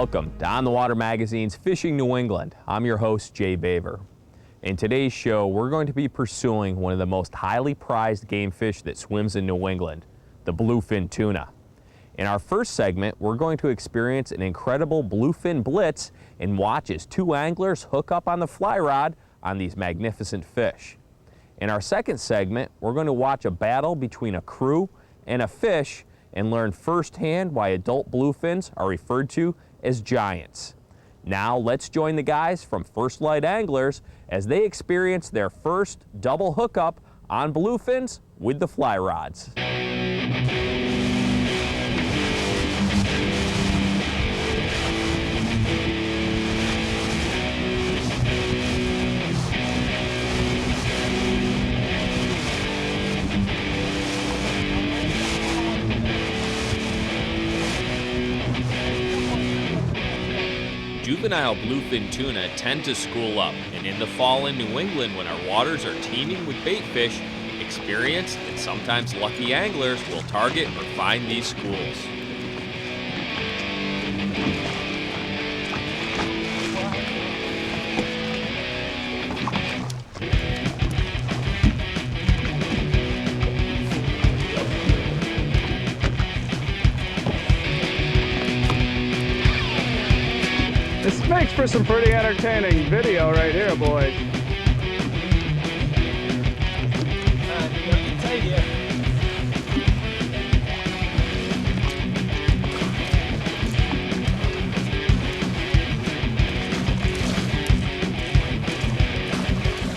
Welcome to On the Water Magazine's Fishing New England. I'm your host, Jay Baver. In today's show, we're going to be pursuing one of the most highly prized game fish that swims in New England, the bluefin tuna. In our first segment, we're going to experience an incredible bluefin blitz and watch as two anglers hook up on the fly rod on these magnificent fish. In our second segment, we're going to watch a battle between a crew and a fish and learn firsthand why adult bluefins are referred to as giants. Now let's join the guys from First Light Anglers as they experience their first double hookup on bluefins with the fly rods. Juvenile bluefin tuna tend to school up, and in the fall in New England when our waters are teeming with baitfish, experienced and sometimes lucky anglers will target or find these schools. This makes for some pretty entertaining video right here, boys.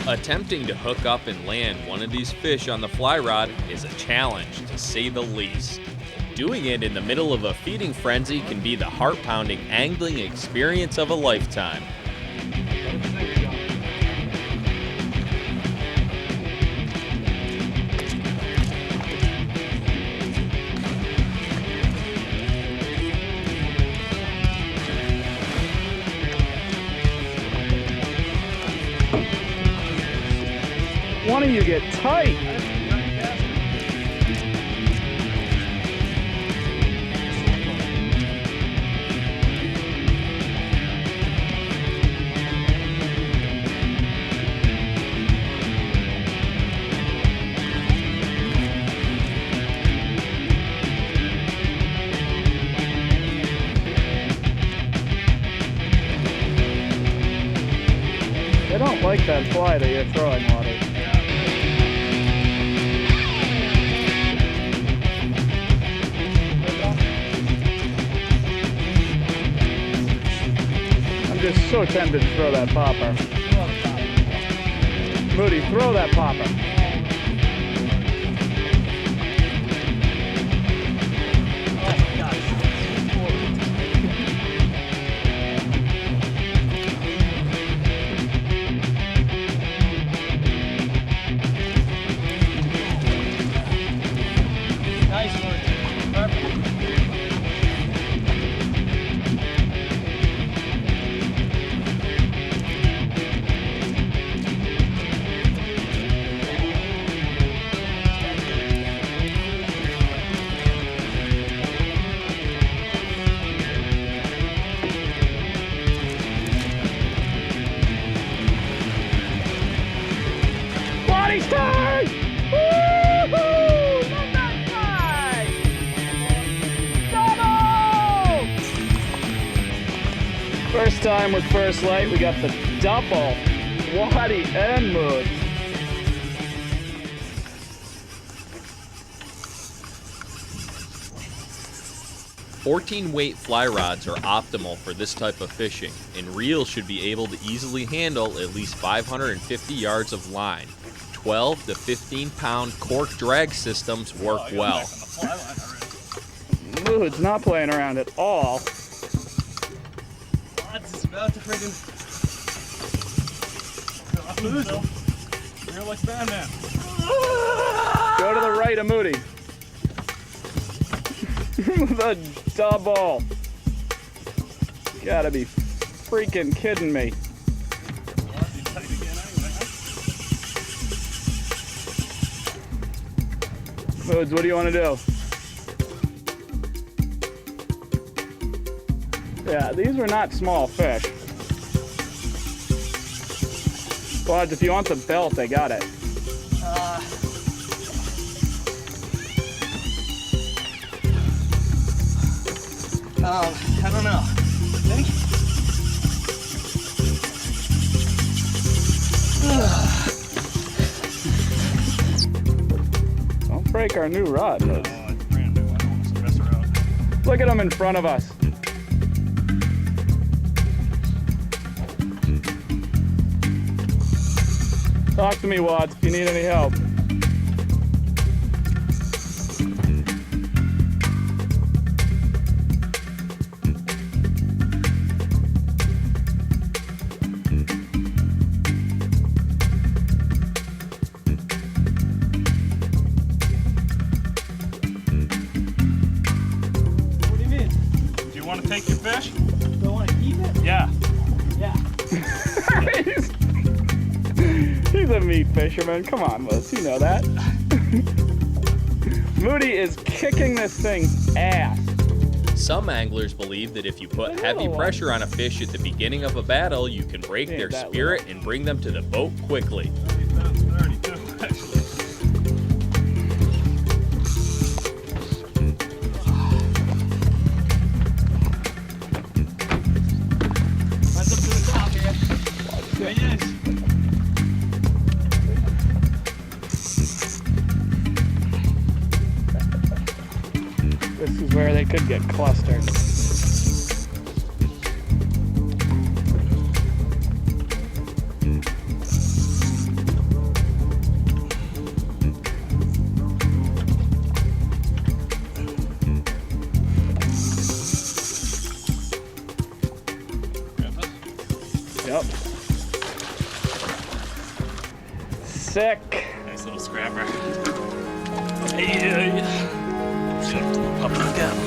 Attempting to hook up and land one of these fish on the fly rod is a challenge, to say the least. Doing it in the middle of a feeding frenzy can be the heart-pounding angling experience of a lifetime. One of you get tight. They don't like that fly that you're throwing, Waddy. I'm just so tempted to throw that popper. Moody, throw that popper. Waddy's tied! Woo-hoo! Love that fly! Double! First time with First Light, we got the double Waddy and Mood. "14-weight fly rods are optimal for this type of fishing, and reels should be able to easily handle at least 550 yards of line. 12 to 15-pound cork drag systems work well. Mood's not playing around at all. It's about to friggin' lose him. You're like Batman. Go to the right of Moody. The double. Gotta be freaking kidding me. Moods, what do you want to do? Yeah, these are not small fish. But if you want the belt, they got it. I don't know. Think? Don't break our new rod. Oh, it's brand new. I don't want to mess around. Look at them in front of us. Talk to me, Watts, if you need any help. What do you mean? Do you want to take your fish? Do I want to keep it? Yeah. Yeah. He's a meat fisherman. Come on, Liz, you know that. Moody is kicking this thing's ass. Some anglers believe that if you put heavy pressure on a fish at the beginning of a battle, you can break their spirit and bring them to the boat quickly. 32, actually. Mine's up to the top here. There he is. This is where they could get clustered. Yep. Sick. Nice little scrapper. Hey, up again.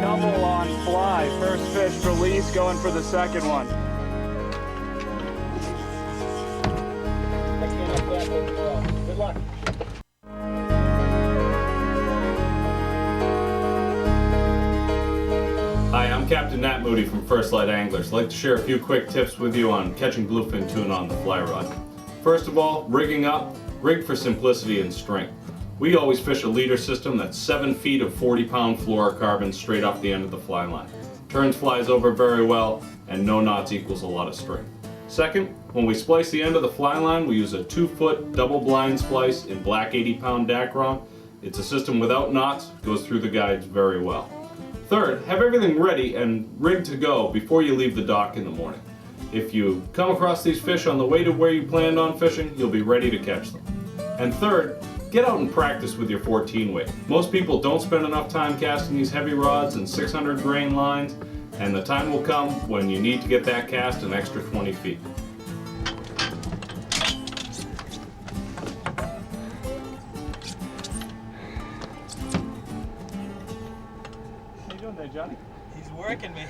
Double on fly. First fish release, going for the second one. Good luck. Hi, I'm Captain Nat Moody from First Light Anglers. I'd like to share a few quick tips with you on catching bluefin tuna on the fly rod. First of all, rigging up. Rig for simplicity and strength. We always fish a leader system that's 7 feet of 40-pound fluorocarbon straight off the end of the fly line. Turns flies over very well, and no knots equals a lot of strength. Second, when we splice the end of the fly line, we use a 2-foot double blind splice in black 80-pound Dacron. It's a system without knots, goes through the guides very well. Third, have everything ready and rigged to go before you leave the dock in the morning. If you come across these fish on the way to where you planned on fishing, you'll be ready to catch them. And third, get out and practice with your 14 weight. Most people don't spend enough time casting these heavy rods and 600 grain lines, and the time will come when you need to get that cast an extra 20 feet. How you doing there, Johnny? He's working me.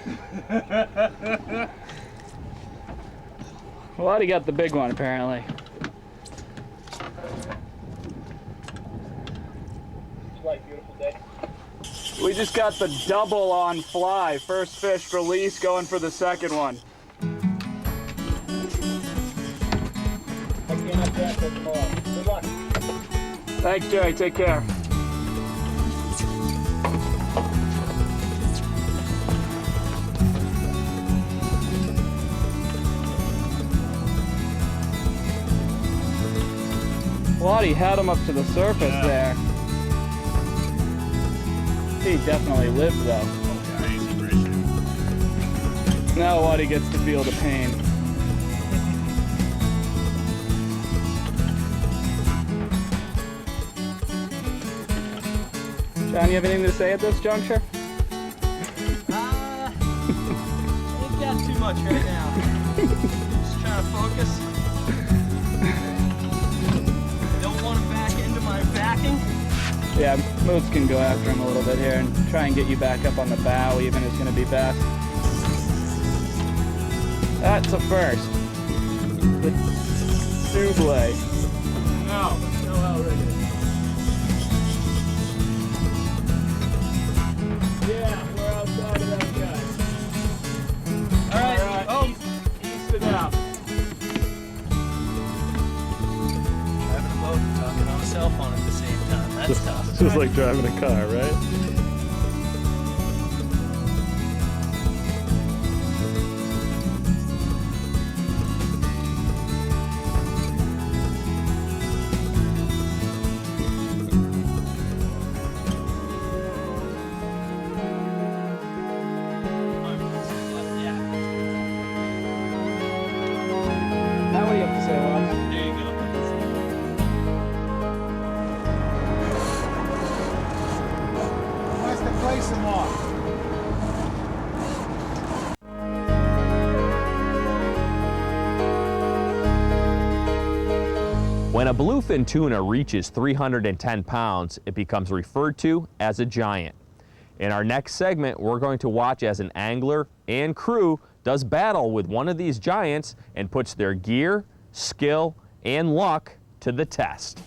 Well, he got the big one, apparently. Light, beautiful day. We just got the double on fly. First fish release, going for the second one. I cannot catch it tomorrow. Good luck. Thanks, Jerry. Take care. Waddy had him up to the surface there. He definitely lived though. Oh, yeah, he's in great shape. Now Waddy gets to feel the pain. John, you have anything to say at this juncture? I ain't got too much right now. Just trying to focus. Don't want to back into my backing. Yeah, Moots can go after him a little bit here and try and get you back up on the bow even is going to be best. That's a first. The double. No outriggers. Yeah, we're outside of that guy. All right. Oh, East it out. driving a boat and talking on a cell phone at the same time. That's tough. It's just like driving a car, right? Now what do you have to say, Rob? There you go. Nice to play some more. When a bluefin tuna reaches 310 pounds, it becomes referred to as a giant. In our next segment, we're going to watch as an angler and crew does battle with one of these giants and puts their gear, skill, and luck to the test.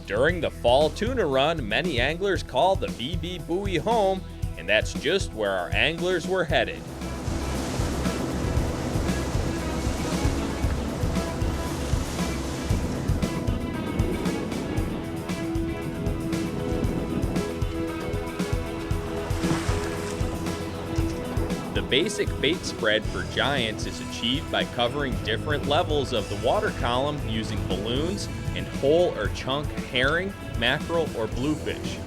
During the fall tuna run, many anglers call the BB Buoy home, and that's just where our anglers were headed. The basic bait spread for giants is achieved by covering different levels of the water column using balloons and whole or chunk herring, mackerel, or bluefish.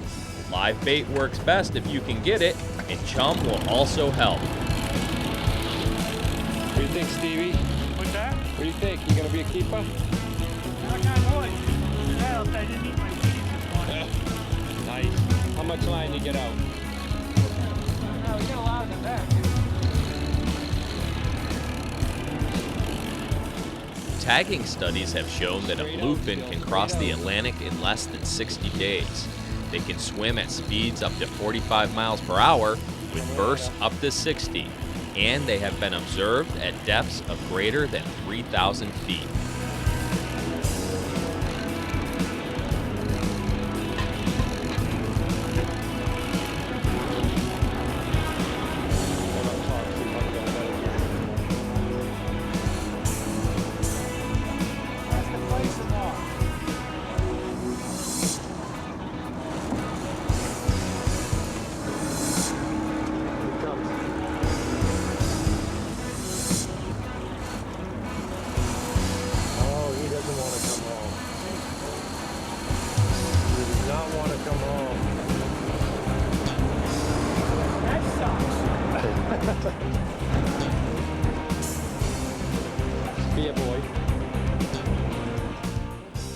Live bait works best if you can get it, and chum will also help. What do you think, Stevie? What's that? What do you think? You gonna be a keeper? I would. Else I didn't eat my feet this morning. Nice. How much line you get out? No, we got a lot in the back. Tagging studies have shown that a bluefin can cross the Atlantic in less than 60 days. They can swim at speeds up to 45 miles per hour with bursts up to 60, and they have been observed at depths of greater than 3,000 feet. Nice to play some more. Oh, he doesn't want to come home. He does not want to come home. That sucks. Be a boy.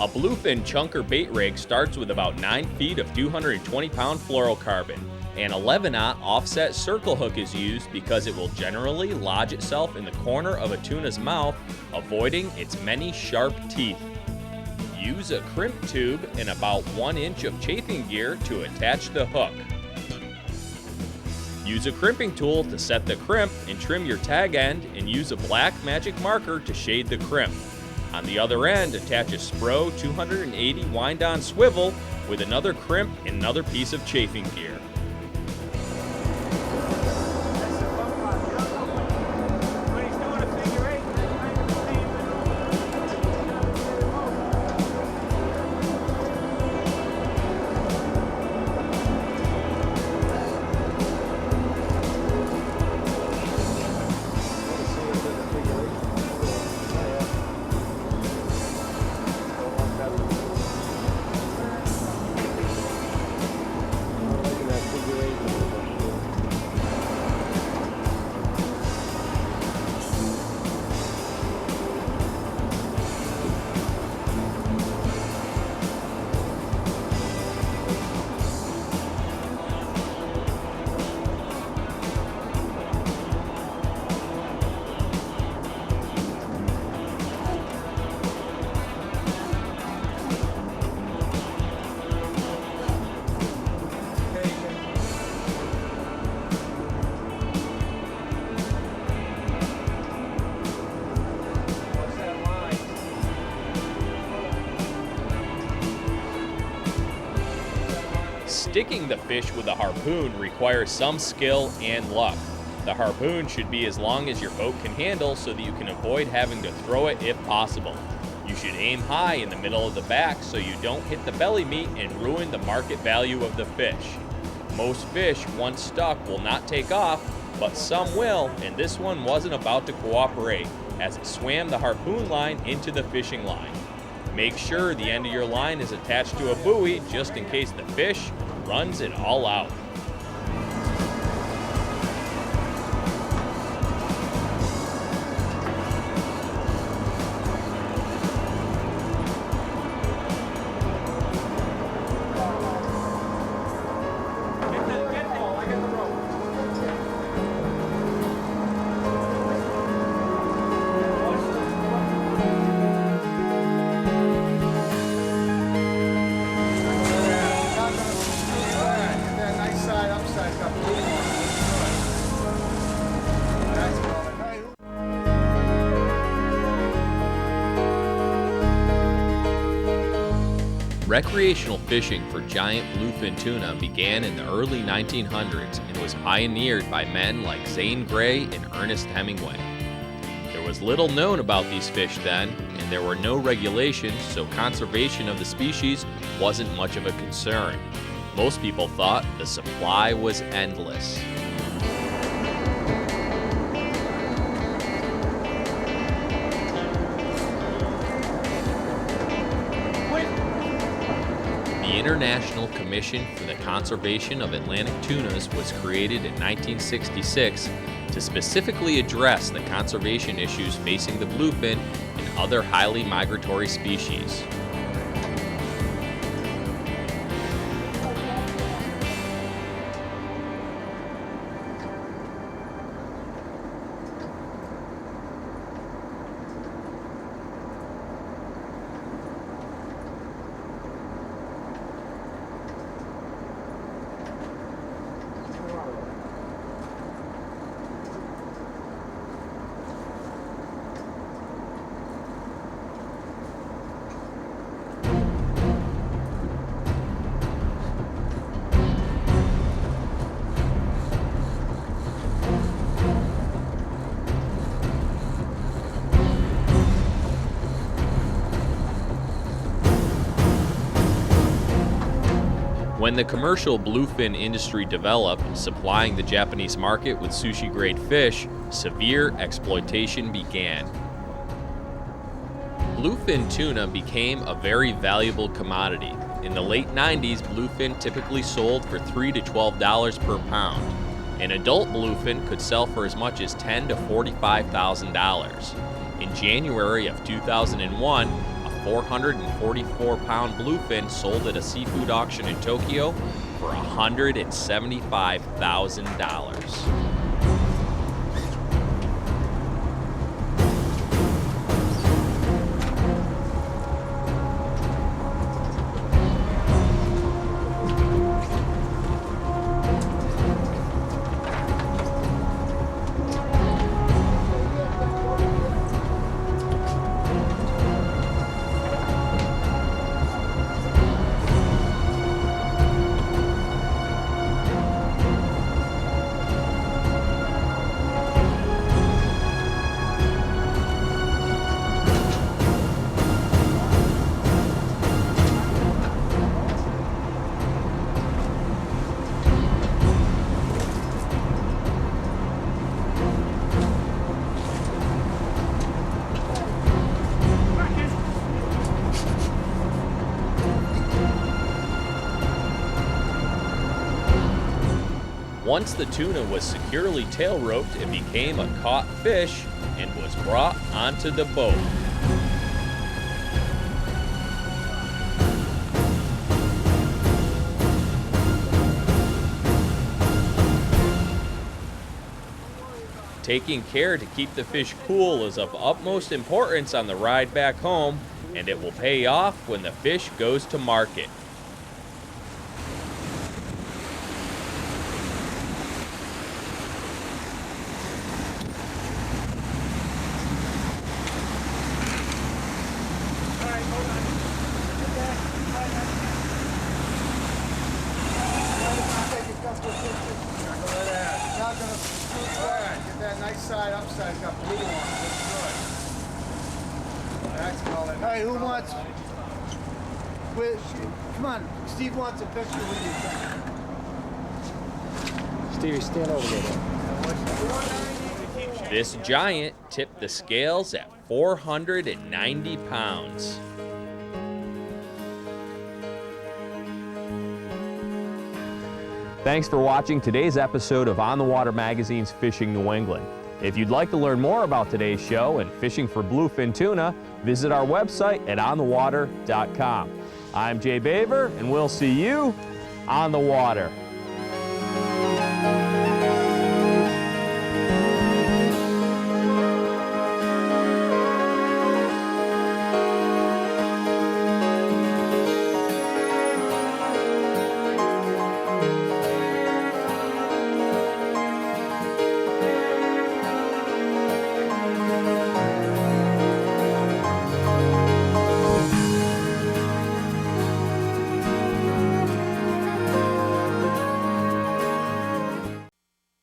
A bluefin chunker bait rig starts with about 9 feet of 220-pound fluorocarbon. An 11-aught offset circle hook is used because it will generally lodge itself in the corner of a tuna's mouth, avoiding its many sharp teeth. Use a crimp tube and about 1 inch of chafing gear to attach the hook. Use a crimping tool to set the crimp and trim your tag end, and use a black magic marker to shade the crimp. On the other end, attach a Spro 280 wind-on swivel with another crimp and another piece of chafing gear. When he's doing a figure eight, Sticking the fish with a harpoon requires some skill and luck. The harpoon should be as long as your boat can handle so that you can avoid having to throw it if possible. You should aim high in the middle of the back so you don't hit the belly meat and ruin the market value of the fish. Most fish, once stuck, will not take off, but some will, and this one wasn't about to cooperate as it swam the harpoon line into the fishing line. Make sure the end of your line is attached to a buoy just in case the fish runs it all out. Recreational fishing for giant bluefin tuna began in the early 1900s and was pioneered by men like Zane Grey and Ernest Hemingway. There was little known about these fish then, and there were no regulations, so conservation of the species wasn't much of a concern. Most people thought the supply was endless. The International Commission for the Conservation of Atlantic Tunas was created in 1966 to specifically address the conservation issues facing the bluefin and other highly migratory species. When the commercial bluefin industry developed, supplying the Japanese market with sushi-grade fish, severe exploitation began. Bluefin tuna became a very valuable commodity. In the late 90s, bluefin typically sold for $3 to $12 per pound. An adult bluefin could sell for as much as $10,000 to $45,000. In January of 2001, 444-pound bluefin sold at a seafood auction in Tokyo for $175,000. Once the tuna was securely tail roped, it became a caught fish and was brought onto the boat. Taking care to keep the fish cool is of utmost importance on the ride back home, and it will pay off when the fish goes to market. right side, upside, got blue on it. Looks good. That's all. All right, who wants? Come on, Steve wants a picture with you. Stevie, stand over there. This giant tipped the scales at 490 pounds. Thanks for watching today's episode of On the Water Magazine's Fishing New England. If you'd like to learn more about today's show and fishing for bluefin tuna, visit our website at onthewater.com. I'm Jay Baver, and we'll see you on the water.